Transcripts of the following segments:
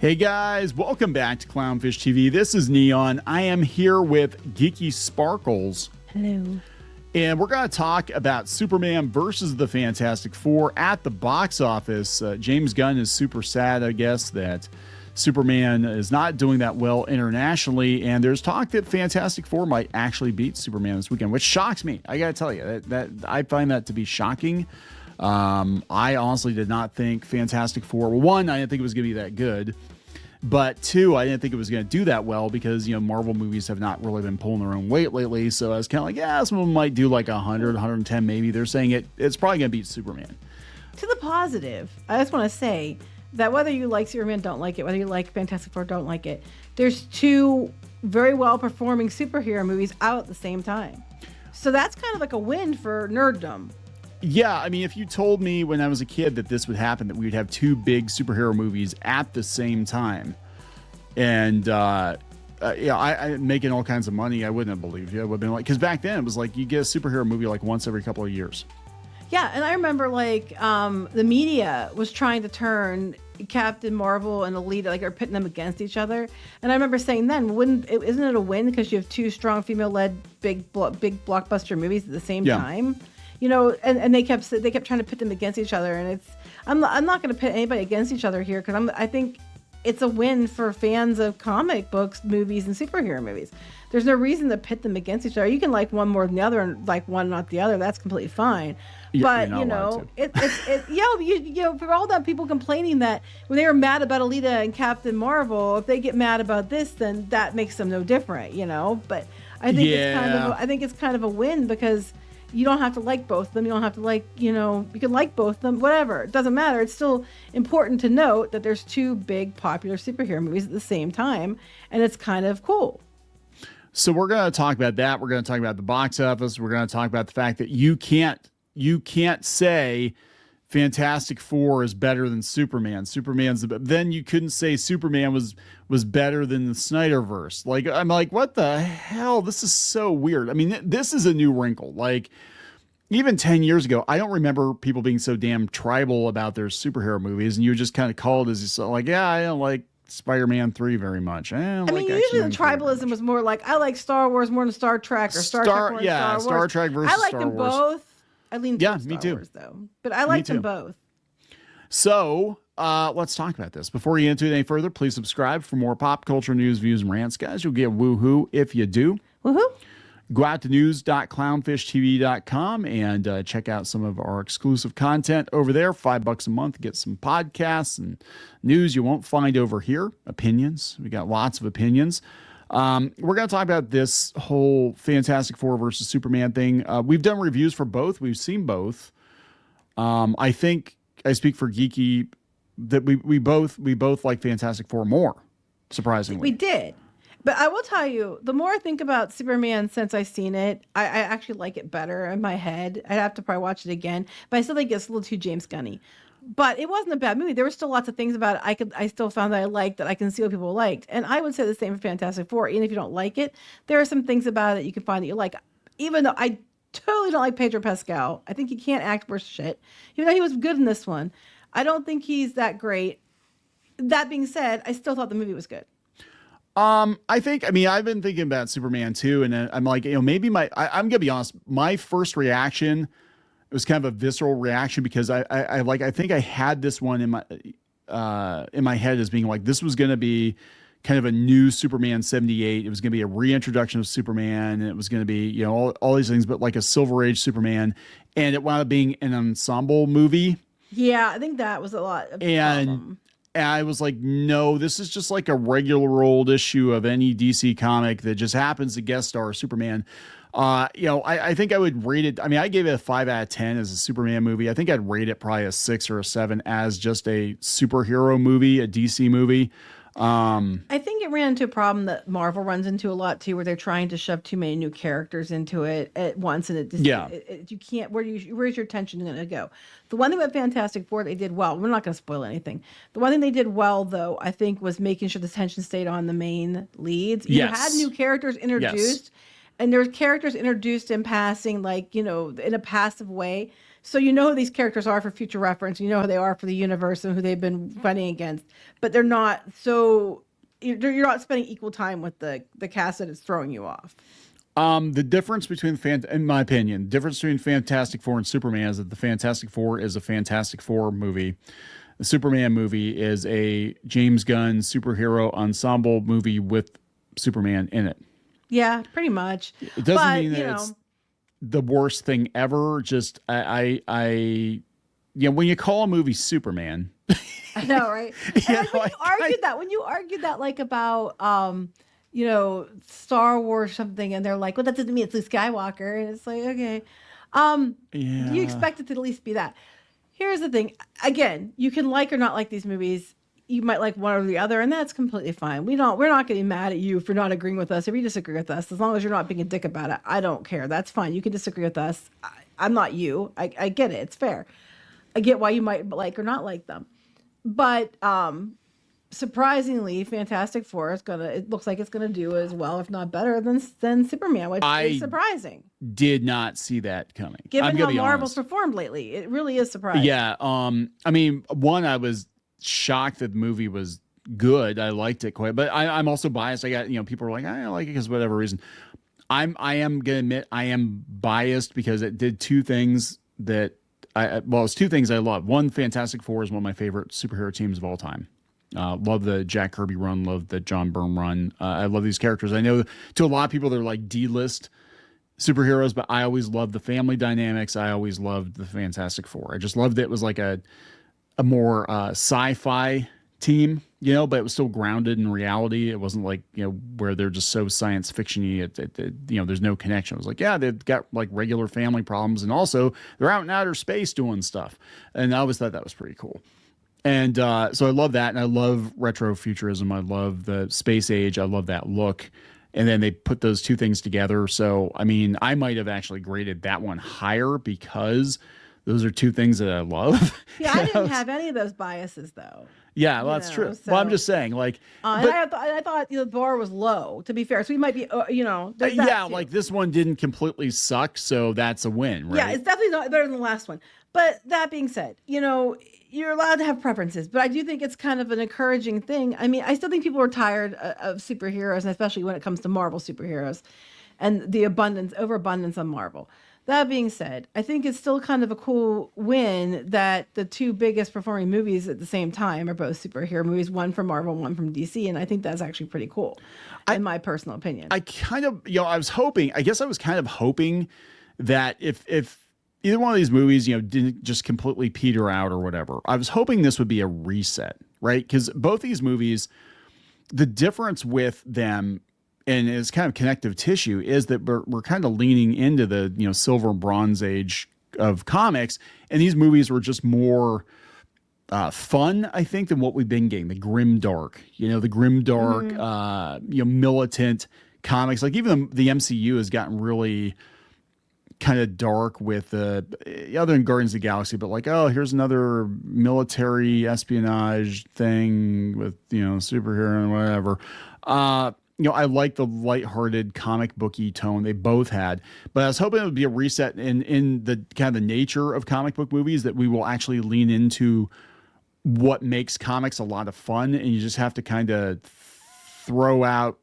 Hey guys, welcome back to Clownfish TV. This is Kneon. I am here with Geeky Sparkles. Hello. And we're going to talk about Superman versus the Fantastic Four at the box office. James Gunn is super sad, I guess, that Superman is not doing that well internationally. And there's talk that Fantastic Four might actually beat Superman this weekend, which shocks me. I got to tell you, that I find that to be shocking. I honestly did not think Fantastic Four, well, one, I didn't think it was going to be that good. But two, I didn't think it was going to do that well because, you know, Marvel movies have not really been pulling their own weight lately. So I was kind of like, yeah, some of them might do like 100, 110 maybe. They're saying it's probably going to beat Superman. To the positive, I just want to say that whether you like Superman, don't like it, whether you like Fantastic Four, don't like it, there's two very well-performing superhero movies out at the same time. So that's kind of like a win for nerddom. Yeah, I mean, if you told me when I was a kid that this would happen, that we would have two big superhero movies at the same time, and I making all kinds of money, I wouldn't have believed you. I would have been like, because back then it was like you get a superhero movie like once every couple of years. Yeah, and I remember like the media was trying to turn Captain Marvel and Elite, like, are pitting them against each other. And I remember saying then, isn't it a win because you have two strong female-led big blockbuster movies at the same time? You know, and they kept trying to pit them against each other, and I'm not going to pit anybody against each other here because I think it's a win for fans of comic books, movies, and superhero movies. There's no reason to pit them against each other. You can like one more than the other, and like one not the other. That's completely fine. But you know, you know, for all that people complaining that when they were mad about Alita and Captain Marvel, if they get mad about this, then that makes them no different. You know, but I think it's kind of a win because you don't have to like both of them. You don't have to like, you know, you can like both of them, whatever. It doesn't matter. It's still important to note that there's two big popular superhero movies at the same time, and it's kind of cool. So we're going to talk about that. We're going to talk about the box office. We're going to talk about the fact that you can't say Fantastic Four is better than Superman. Then you couldn't say Superman was better than the Snyderverse. Like, I'm like, what the hell? This is so weird. I mean, this is a new wrinkle. Like, even 10 years ago, I don't remember people being so damn tribal about their superhero movies, and you just kind of called as like, yeah, I don't like Spider-Man 3 very much. I mean, usually the tribalism was more like, I like Star Wars more than Star Trek, or Star Trek more than Star Wars. Star Trek versus Star Wars. I like them both. I lean towards me Star too. Wars, though. But I like them both. So let's talk about this. Before you get into it any further, please subscribe for more pop culture news, views, and rants. Guys, you'll get woohoo if you do. Woohoo. Go out to news.clownfishtv.com and check out some of our exclusive content over there. $5 a month. Get some podcasts and news you won't find over here. Opinions. We got lots of opinions. We're going to talk about this whole Fantastic Four versus Superman thing. We've done reviews for both. We've seen both. I think I speak for Geeky that we both like Fantastic Four more, surprisingly. We did. But I will tell you, the more I think about Superman since I've seen it, I actually like it better in my head. I'd have to probably watch it again. But I still think it's a little too James Gunny. But it wasn't a bad movie. There were still lots of things about it I still found that I liked, that I can see what people liked. And I would say the same for Fantastic Four. Even if you don't like it, there are some things about it you can find that you like. Even though I totally don't like Pedro Pascal. I think he can't act worth shit. Even though he was good in this one, I don't think he's that great. That being said, I still thought the movie was good. I've been thinking about Superman too, and I'm like, you know, maybe I'm gonna be honest, my first reaction, it was kind of a visceral reaction because I think I had this one in my head as being like, this was gonna be kind of a new Superman 78. It was gonna be a reintroduction of Superman, and it was gonna be, you know, all these things, but like a Silver Age Superman, and it wound up being an ensemble movie. Yeah, I think that was a lot of problem. And I was like, no, this is just like a regular old issue of any DC comic that just happens to guest star Superman. You know, I think I would rate it. I mean, I gave it a 5 out of 10 as a Superman movie. I think I'd rate it probably a 6 or a 7 as just a superhero movie, a DC movie. I think it ran into a problem that Marvel runs into a lot too, where they're trying to shove too many new characters into it at once, and you can't. Where's your attention going to go? The one thing with Fantastic Four they did well. We're not going to spoil anything. The one thing they did well, though, I think, was making sure the attention stayed on the main leads. You had new characters introduced, and there's characters introduced in passing, like, you know, in a passive way, So you know who these characters are for future reference. You know who they are for the universe and who they've been fighting against. But they're not so you're not spending equal time with the cast that is throwing you off. The difference between in my opinion, the difference between Fantastic Four and Superman is that the Fantastic Four is a Fantastic Four movie. The Superman movie is a James Gunn superhero ensemble movie with Superman in it. Yeah, pretty much. It doesn't mean that it's the worst thing ever. Just when you call a movie Superman, I know, right? When you argued that like about Star Wars or something, and they're like, well, that doesn't mean it's Luke Skywalker, and it's like, okay, you expect it to at least be that. Here's the thing: again, you can like or not like these movies. You might like one or the other, and that's completely fine. We're not getting mad at you for not agreeing with us. If you disagree with us, as long as you're not being a dick about it, I don't care. That's fine. You can disagree with us. I'm not you. I get it. It's fair. I get why you might like or not like them. But surprisingly, Fantastic Four it looks like it's gonna do as well, if not better, than Superman, which is surprising. Did not see that coming. Given how Marvel's performed lately, it really is surprising. Yeah. I mean, I was shocked that the movie was good. I liked it quite, but I'm also biased. I got, people are like, I don't like it because of whatever reason. I am gonna admit I am biased because it did two things that it's two things I love. One, Fantastic Four is one of my favorite superhero teams of all time. Love the Jack Kirby run, love the John Byrne run. I love these characters. I know to a lot of people they're like D-list superheroes, but I always loved the family dynamics. I always loved the Fantastic Four. I just loved it. It was like a more sci-fi team, but it was still grounded in reality. It wasn't like, where they're just so science fiction-y. There's no connection. It was like, yeah, they've got like regular family problems, and also they're out in outer space doing stuff. And I always thought that was pretty cool. And so I love that, and I love retrofuturism. I love the space age. I love that look. And then they put those two things together. So, I mean, I might have actually graded that one higher because those are two things that I love. Yeah, I didn't have any of those biases, though. Yeah, well, that's true. So, well, I'm just saying, like, I thought the bar was low. To be fair, so we might be, like this one didn't completely suck, so that's a win, right? Yeah, it's definitely not better than the last one. But that being said, you're allowed to have preferences, but I do think it's kind of an encouraging thing. I mean, I still think people are tired of superheroes, and especially when it comes to Marvel superheroes, and the overabundance on Marvel. That being said, I think it's still kind of a cool win that the two biggest performing movies at the same time are both superhero movies, one from Marvel, one from DC. And I think that's actually pretty cool, in my personal opinion. I kind of, I was kind of hoping that if either one of these movies, didn't just completely peter out or whatever, I was hoping this would be a reset, right? Because both these movies, the difference with them, and it's kind of connective tissue, is that we're kind of leaning into the silver and bronze age of comics, and these movies were just more fun, I think, than what we've been getting. The grimdark, militant comics. Like even the MCU has gotten really kind of dark with other than Guardians of the Galaxy, but like, oh, here's another military espionage thing with superhero and whatever. I like the lighthearted comic booky tone they both had, but I was hoping it would be a reset in the kind of the nature of comic book movies, that we will actually lean into what makes comics a lot of fun, and you just have to kind of throw out,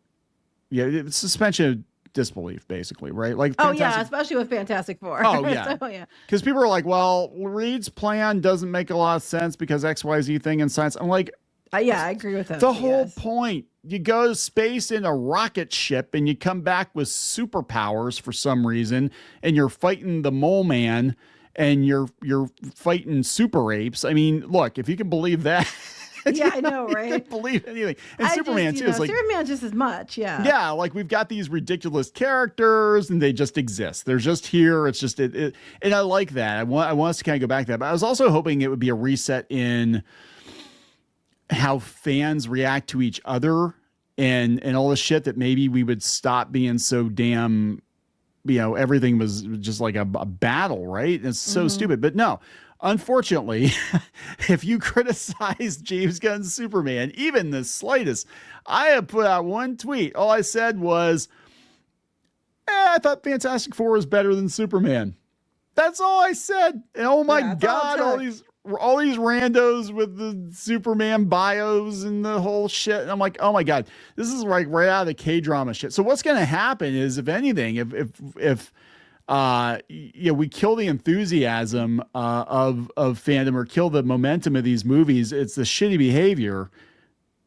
suspension of disbelief, basically, right? Like, especially with Fantastic Four. Oh yeah, because people are like, well, Reed's plan doesn't make a lot of sense because XYZ thing in science. I'm like, I agree with that. The whole point. You go to space in a rocket ship and you come back with superpowers for some reason, and you're fighting the mole man and you're fighting super apes. I mean, look, if you can believe that. Yeah, I know, right? You can believe anything. And Superman too is like Superman just as much, yeah. Yeah, like we've got these ridiculous characters and they just exist. They're just here. It's just it and I like that. I want us to kind of go back to that. But I was also hoping it would be a reset in how fans react to each other and all the shit, that maybe we would stop being so damn, everything was just like a battle, right? It's so stupid. But no, unfortunately, if you criticize James Gunn's Superman, even the slightest, I have put out one tweet. All I said was, I thought Fantastic Four was better than Superman. That's all I said. And oh my Yeah, that's God, all it all these randos with the Superman bios and the whole shit. And I'm like, oh my God, this is like right out of the K-drama shit. So what's going to happen is, if anything, if we kill the enthusiasm of fandom, or kill the momentum of these movies, it's the shitty behavior,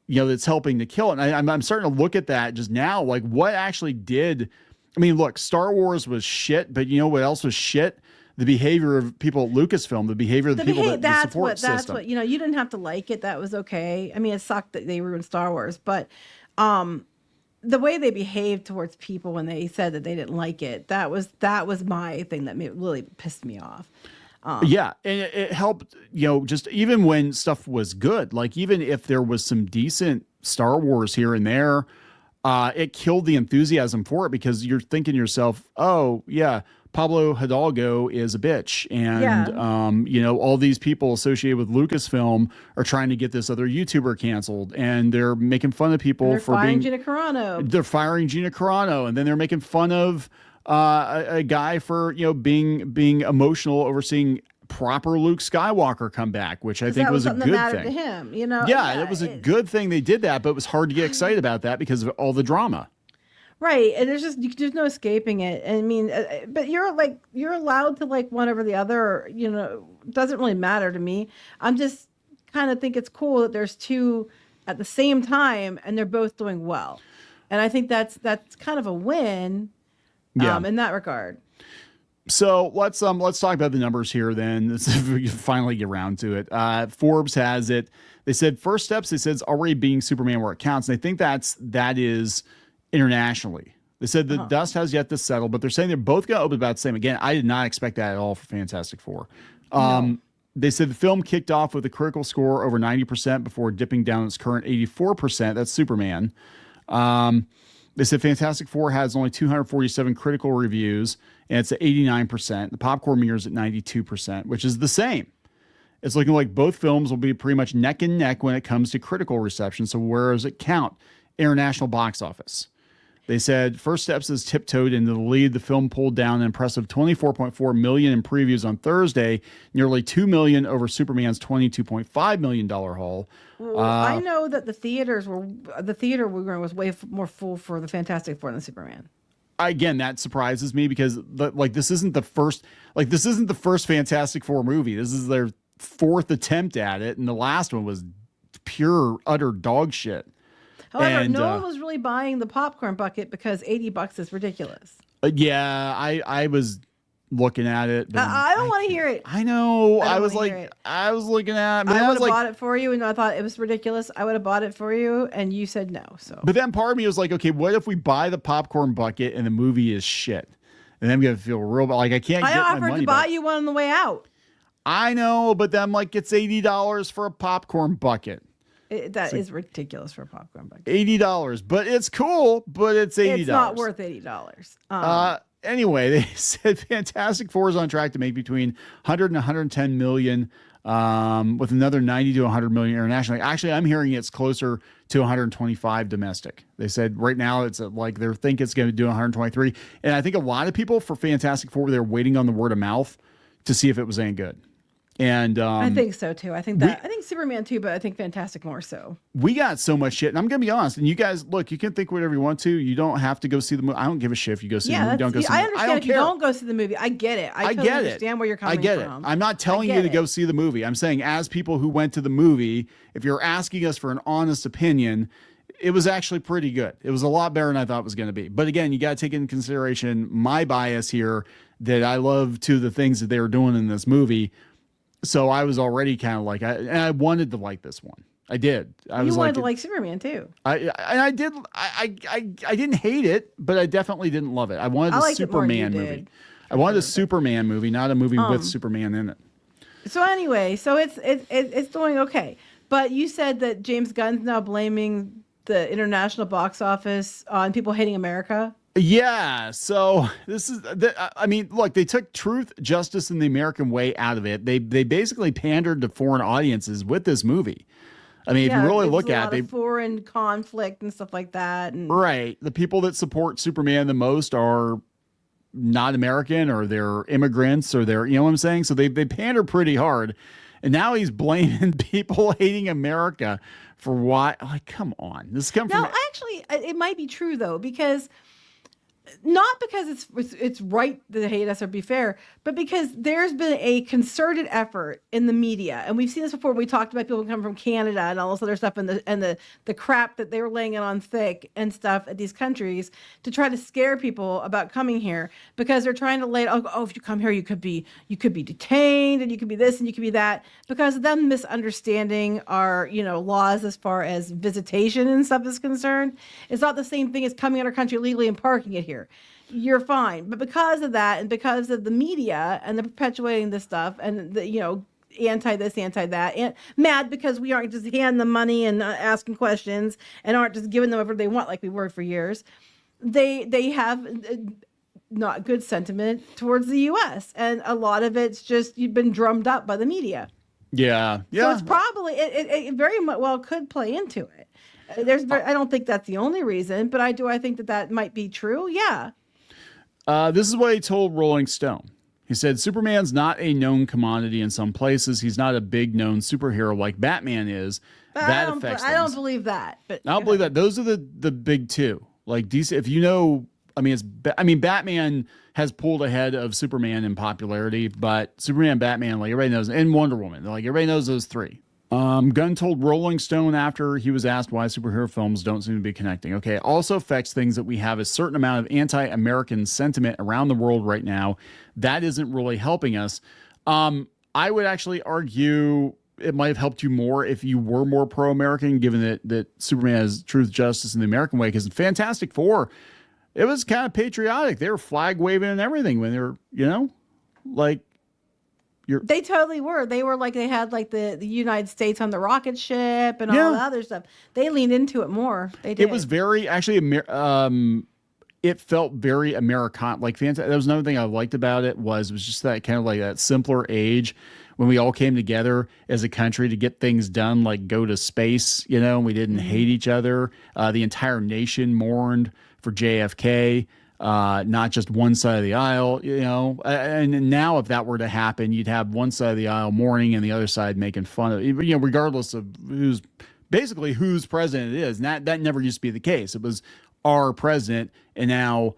that's helping to kill it. And I'm starting to look at that just now, like what actually did. I mean, look, Star Wars was shit, but you know what else was shit? The behavior of people at Lucasfilm, the behavior of the people that the support system. That's what, you didn't have to like it. That was okay. I mean, it sucked that they ruined Star Wars, but the way they behaved towards people when they said that they didn't like it, that was my thing that really pissed me off. Yeah, and it helped, just even when stuff was good, like even if there was some decent Star Wars here and there, it killed the enthusiasm for it, because you're thinking to yourself, oh yeah, Pablo Hidalgo is a bitch. And, all these people associated with Lucasfilm are trying to get this other YouTuber canceled, and they're making fun of people for being Gina Carano. They're firing Gina Carano, and then they're making fun of a guy for, being emotional over seeing proper Luke Skywalker come back, which I think was a good thing. To him, Yeah, it was a good thing they did that, but it was hard to get excited about that because of all the drama. Right, and there's no escaping it. I mean, but you're allowed to like one over the other. It doesn't really matter to me. I'm just kind of think it's cool that there's two at the same time and they're both doing well, and I think that's kind of a win, in that regard. So let's talk about the numbers here then. If we can finally get around to it. Forbes has it. They said first steps. They said it's already being Superman where it counts, and I think that is internationally. They said the dust has yet to settle, but they're saying they're both going to open about the same. Again, I did not expect that at all for Fantastic Four. No. They said the film kicked off with a critical score over 90% before dipping down its current 84%. That's Superman. They said Fantastic Four has only 247 critical reviews, and it's at 89%. The popcorn meter is at 92%, which is the same. It's looking like both films will be pretty much neck and neck when it comes to critical reception. So where does it count? International box office. They said First Steps has tiptoed into the lead. The film pulled down an impressive 24.4 million in previews on Thursday, nearly 2 million over Superman's $22.5 million haul. Well, I know that the theater we were in was way more full for the Fantastic Four than Superman. Again, that surprises me because this isn't the first Fantastic Four movie. This is their fourth attempt at it, and the last one was pure utter dog shit. However, no one was really buying the popcorn bucket because $80 is ridiculous. Yeah, I was looking at it. But I don't want to hear it. I know. I was looking at it. But I would have bought it for you, and I thought it was ridiculous. I would have bought it for you, and you said no. So, but then part of me was like, okay, what if we buy the popcorn bucket and the movie is shit? And then I'm going to feel real bad. Like, I can't get my money back. I offered to buy you one on the way out. I know, but then I'm like, it's $80 for a popcorn bucket. That is ridiculous for a popcorn bucket. $80, but it's cool, but it's $80. It's not worth $80. Anyway, they said Fantastic Four is on track to make between 100 and 110 million, with another 90 to 100 million internationally. Actually, I'm hearing it's closer to 125 domestic. They said right now it's they think it's going to do 123. And I think a lot of people for Fantastic Four, they're waiting on the word of mouth to see if it was any good. And I think so too. I think Superman too, but I think Fantastic more so. We got so much shit, and I'm gonna be honest. And you guys, look, you can think whatever you want to. You don't have to go see the movie. I don't give a shit if you go see the movie. Don't go see the movie. I understand if you don't go see the movie. I get it. I totally understand where you're coming from. I get it. I'm not telling you to go see the movie. I'm saying, as people who went to the movie, if you're asking us for an honest opinion, it was actually pretty good. It was a lot better than I thought it was going to be. But again, you got to take into consideration my bias here, that I love the things that they were doing in this movie. So I was already kind of like, I wanted to like this one. I did. You wanted to like Superman too. I did. I didn't hate it, but I definitely didn't love it. I wanted a Superman movie. I wanted a Superman movie, not a movie with Superman in it. So anyway, it's doing okay. But you said that James Gunn's now blaming the international box office on people hating America. Yeah, so this is, I mean, look, they took truth, justice, and the American way out of it. They basically pandered to foreign audiences with this movie. I mean, if you really look at it, foreign conflict and stuff like that. And right, the people that support Superman the most are not American or they're immigrants or they're, you know what I'm saying? So they pander pretty hard. And now he's blaming people hating America for why. Like, come on. This comes from. No, actually, it might be true though, because not because it's right to hate us or be fair, but because there's been a concerted effort in the media, and we've seen this before. We talked about people coming from Canada and all this other stuff, and the crap that they were laying it on thick and stuff at these countries to try to scare people about coming here, because they're trying to lay it. Oh, if you come here, you could be detained, and you could be this and you could be that, because of them misunderstanding our laws as far as visitation and stuff is concerned. It's not the same thing as coming in our country legally and parking it here. You're fine. But because of that, and because of the media and the perpetuating this stuff, and the anti this, anti that, and mad because we aren't just handing them money and asking questions and aren't just giving them whatever they want like we were for years, they have not good sentiment towards the U.S. And a lot of it's just you've been drummed up by the media. Yeah. So it's probably it very well could play into it. I don't think that's the only reason, but I think that might be true. Yeah. This is what he told Rolling Stone. He said, Superman's not a known commodity in some places. He's not a big known superhero like Batman is. That affects things. I don't believe that. But I don't believe that. Those are the big two. Like DC, if you know, Batman has pulled ahead of Superman in popularity, but Superman and Batman, like everybody knows, and Wonder Woman, like everybody knows those three. Gunn told Rolling Stone after he was asked why superhero films don't seem to be connecting. Okay, it also affects things that we have a certain amount of anti-American sentiment around the world right now. That isn't really helping us. I would actually argue it might have helped you more if you were more pro-American, given that Superman has truth, justice, in the American way. Because in Fantastic Four, it was kind of patriotic. They were flag waving and everything when they were, like. They totally were. They were like, they had like the United States on the rocket ship and all the other stuff. They leaned into it more. They did. It was very, actually, it felt very American. Like, that was another thing I liked about it was just that kind of like that simpler age when we all came together as a country to get things done, like go to space, and we didn't hate each other. The entire nation mourned for JFK. Not just one side of the aisle, and now if that were to happen, you'd have one side of the aisle mourning and the other side making fun of it, regardless of who's president it is. And that never used to be the case. It was our president, and now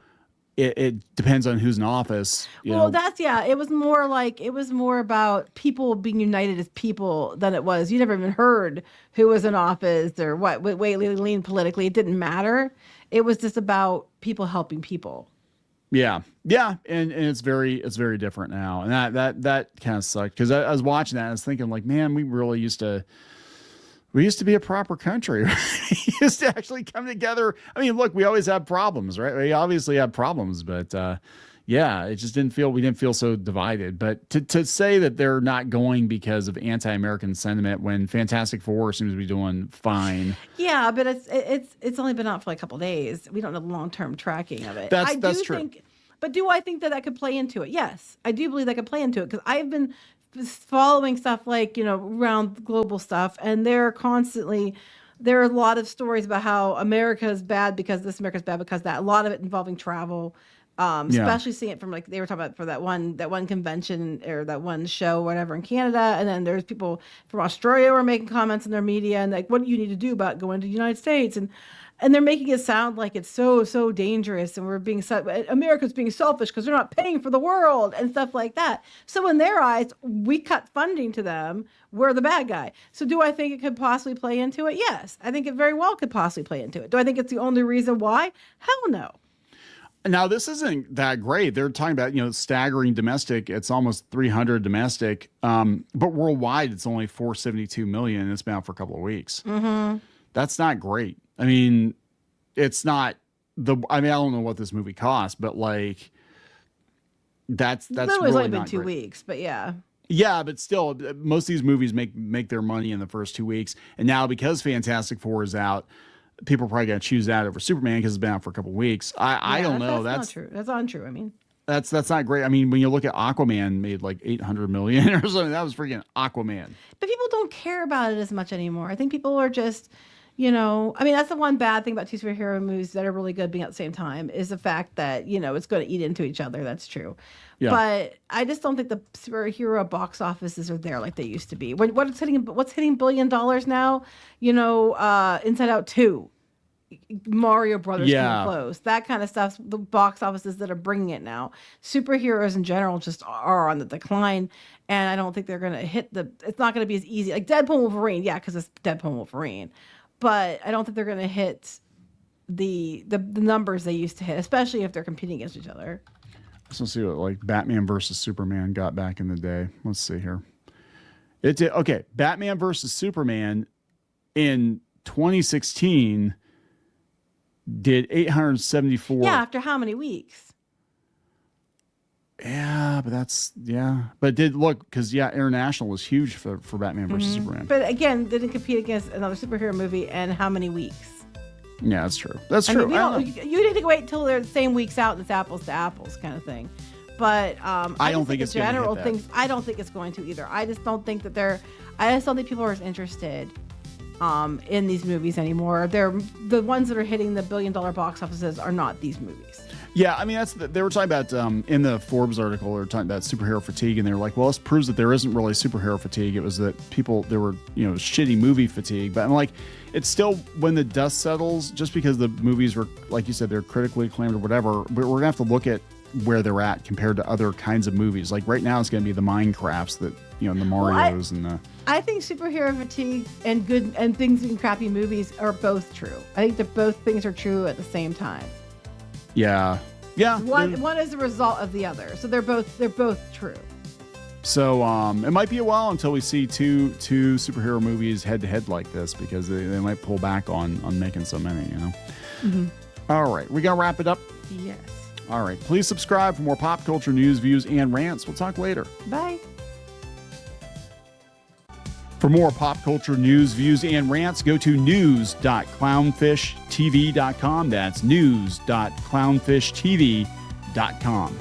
it depends on who's in office. It was more about people being united as people than it was. You never even heard who was in office or what way leaned politically. It didn't matter. It was just about people helping people. Yeah. And it's very different now. And that kind of sucked, because I was watching that and I was thinking, like, man, we used to be a proper country. We used to actually come together. I mean, look, we always have problems, right? We obviously have problems, but it just we didn't feel so divided. But to say that they're not going because of anti-American sentiment when Fantastic Four seems to be doing fine. Yeah, but it's only been out for like a couple of days. We don't know the long-term tracking of it. That's true. But do I think that could play into it? Yes, I do believe that could play into it, because I've been following stuff like, around global stuff, and there are a lot of stories about how America is bad because this, America's bad because that. A lot of it involving travel. Especially seeing it from, like, they were talking about for that one convention or that one show, whatever, in Canada. And then there's people from Australia who are making comments in their media and like, what do you need to do about going to the United States? And they're making it sound like it's so dangerous, and America's being selfish because they're not paying for the world and stuff like that. So in their eyes, we cut funding to them. We're the bad guy. So do I think it could possibly play into it? Yes, I think it very well could possibly play into it. Do I think it's the only reason why? Hell no. Now, this isn't that great. They're talking about, staggering domestic. It's almost 300 domestic. But worldwide, it's only 472 million. It's been out for a couple of weeks. Mm-hmm. That's not great. I mean, it's not I don't know what this movie cost, but like, that's really only been not 2 great. Weeks, but yeah. Yeah, but still, most of these movies make their money in the first 2 weeks. And now, because Fantastic Four is out, people are probably going to choose that over Superman because it's been out for a couple of weeks. I don't know. That's not true. That's untrue. I mean, that's not great. I mean, when you look at Aquaman, made like 800 million or something. That was freaking Aquaman. But people don't care about it as much anymore. I think people are just, I mean, that's the one bad thing about two superhero movies that are really good being at the same time is the fact that, it's going to eat into each other. That's true. Yeah. But I just don't think the superhero box offices are there like they used to be. What's hitting $1 billion now? Inside Out 2. Mario Brothers came close. That kind of stuff. The box offices that are bringing it now. Superheroes in general just are on the decline, and I don't think they're going to hit it's not going to be as easy. Like Deadpool and Wolverine, because it's Deadpool and Wolverine. But I don't think they're going to hit the numbers they used to hit, especially if they're competing against each other. Let's see what like Batman versus Superman got back in the day. Let's see here. Okay, Batman versus Superman in 2016 did 874. Yeah, after how many weeks? Yeah, but it did look because international was huge for Batman versus Superman. But again, didn't compete against another superhero movie, and how many weeks? Yeah, that's true. That's true. You need to wait until they're the same weeks out, and it's apples to apples kind of thing. But I don't think it's general things. I don't think it's going to either. I just don't think that I just don't think people are as interested in these movies anymore. They're the ones that are hitting the $1 billion box offices are not these movies. Yeah, I mean they were talking about in the Forbes article. They were talking about superhero fatigue, and they were like, "Well, this proves that there isn't really superhero fatigue. It was that there were shitty movie fatigue." But I'm like, it's still when the dust settles, just because the movies were like you said, they're critically acclaimed or whatever. But we're gonna have to look at where they're at compared to other kinds of movies. Like right now, it's gonna be the Minecrafts that the Marios and the. I think superhero fatigue and good and things being crappy movies are both true. I think that both things are true at the same time. Yeah. One is the result of the other, so they're both true. So it might be a while until we see two superhero movies head to head like this because they might pull back on making so many. Mm-hmm. All right, we gotta wrap it up. Yes. All right, please subscribe for more pop culture news, views, and rants. We'll talk later. Bye. For more pop culture news, views, and rants, go to news.clownfishtv.com. That's news.clownfishtv.com.